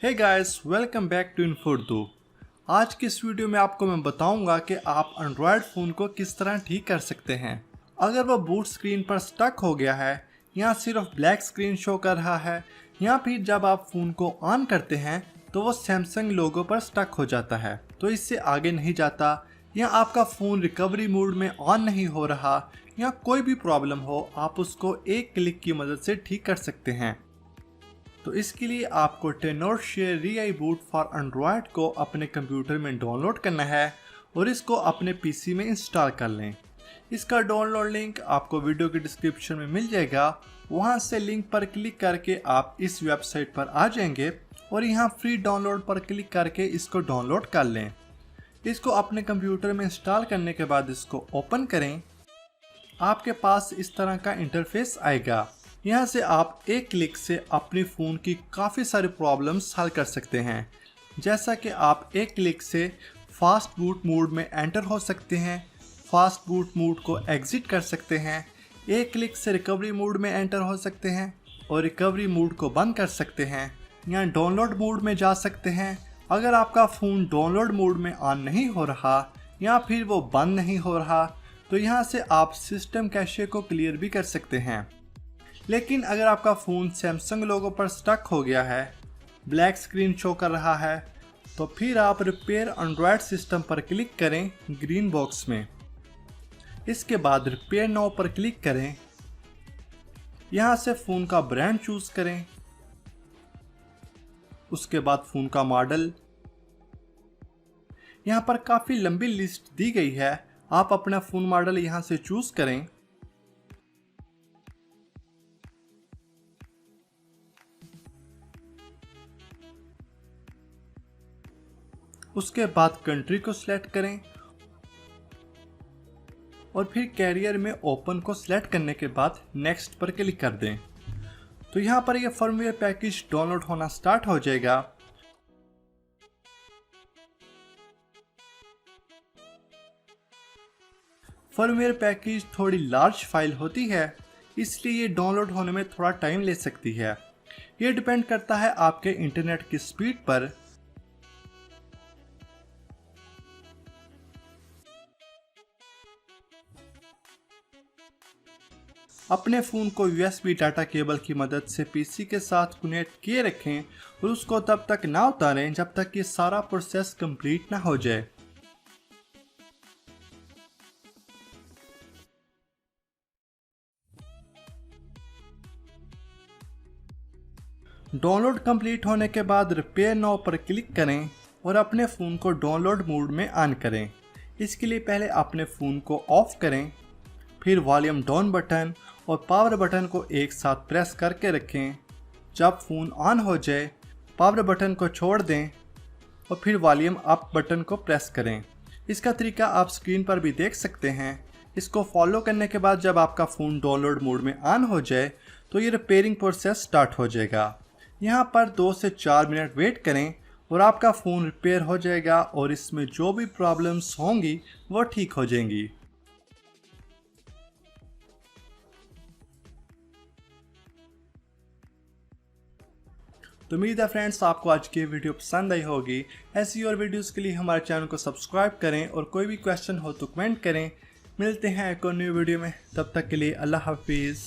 Hey guys, welcome back to info. आज की इस वीडियो में आपको मैं बताऊंगा कि आप एंड्रॉयड फ़ोन को किस तरह ठीक कर सकते हैं। अगर वो बूट स्क्रीन पर स्टक हो गया है या सिर्फ ब्लैक स्क्रीन शो कर रहा है या फिर जब आप फ़ोन को ऑन करते हैं तो वो सैमसंग लोगो पर स्टक हो जाता है, तो इससे आगे नहीं जाता, या आपका फ़ोन रिकवरी मोड में ऑन नहीं हो रहा या कोई भी प्रॉब्लम हो, आप उसको एक क्लिक की मदद से ठीक कर सकते हैं। तो इसके लिए आपको Tenorshare ReiBoot फॉर एंड्रॉयड को अपने कंप्यूटर में डाउनलोड करना है और इसको अपने पीसी में इंस्टॉल कर लें। इसका डाउनलोड लिंक आपको वीडियो के डिस्क्रिप्शन में मिल जाएगा। वहां से लिंक पर क्लिक करके आप इस वेबसाइट पर आ जाएंगे और यहां फ्री डाउनलोड पर क्लिक करके इसको डाउनलोड कर लें। इसको अपने कंप्यूटर में इंस्टॉल करने के बाद इसको ओपन करें। आपके पास इस तरह का इंटरफेस आएगा। यहाँ से आप एक क्लिक से अपने फ़ोन की काफ़ी सारी प्रॉब्लम्स हल कर सकते हैं, जैसा कि आप एक क्लिक से फास्ट बूट मोड में एंटर हो सकते हैं, फास्ट बूट मोड को एग्ज़िट कर सकते हैं, एक क्लिक से रिकवरी मोड में एंटर हो सकते हैं और रिकवरी मोड को बंद कर सकते हैं, या डाउनलोड मोड में जा सकते हैं। अगर आपका फ़ोन डाउनलोड मोड में ऑन नहीं हो रहा या फिर वो बंद नहीं हो रहा तो यहाँ से आप सिस्टम कैशे को क्लियर भी कर सकते हैं। लेकिन अगर आपका फ़ोन सैमसंग लोगो पर स्टक हो गया है, ब्लैक स्क्रीन शो कर रहा है, तो फिर आप रिपेयर एंड्रॉयड सिस्टम पर क्लिक करें ग्रीन बॉक्स में। इसके बाद रिपेयर नाउ पर क्लिक करें। यहाँ से फ़ोन का ब्रांड चूज़ करें, उसके बाद फ़ोन का मॉडल। यहाँ पर काफ़ी लंबी लिस्ट दी गई है, आप अपना फ़ोन मॉडल यहाँ से चूज़ करें। उसके बाद कंट्री को सिलेक्ट करें और फिर कैरियर में ओपन को सिलेक्ट करने के बाद नेक्स्ट पर क्लिक कर दें। तो यहाँ पर यह फर्मवेयर पैकेज डाउनलोड होना स्टार्ट हो जाएगा। फर्मवेयर पैकेज थोड़ी लार्ज फाइल होती है, इसलिए ये डाउनलोड होने में थोड़ा टाइम ले सकती है। ये डिपेंड करता है आपके इंटरनेट की स्पीड पर। अपने फ़ोन को USB डाटा केबल की मदद से पीसी के साथ कनेक्ट किए रखें और उसको तब तक ना उतारें जब तक कि सारा प्रोसेस कंप्लीट ना हो जाए। डाउनलोड कंप्लीट होने के बाद रिपेयर नाउ पर क्लिक करें और अपने फ़ोन को डाउनलोड मोड में ऑन करें। इसके लिए पहले अपने फ़ोन को ऑफ करें, फिर वॉल्यूम डाउन बटन और पावर बटन को एक साथ प्रेस करके रखें। जब फ़ोन ऑन हो जाए, पावर बटन को छोड़ दें और फिर वॉल्यूम अप बटन को प्रेस करें। इसका तरीका आप स्क्रीन पर भी देख सकते हैं। इसको फॉलो करने के बाद जब आपका फ़ोन डाउनलोड मोड में ऑन हो जाए तो ये रिपेयरिंग प्रोसेस स्टार्ट हो जाएगा। यहाँ पर 2 से 4 मिनट वेट करें और आपका फ़ोन रिपेयर हो जाएगा और इसमें जो भी प्रॉब्लम्स होंगी वो ठीक हो जाएंगी। तो उम्मीद है फ्रेंड्स आपको आज की वीडियो पसंद आई होगी। ऐसी और वीडियोस के लिए हमारे चैनल को सब्सक्राइब करें और कोई भी क्वेश्चन हो तो कमेंट करें। मिलते हैं एक और न्यू वीडियो में, तब तक के लिए अल्लाह हाफिज़।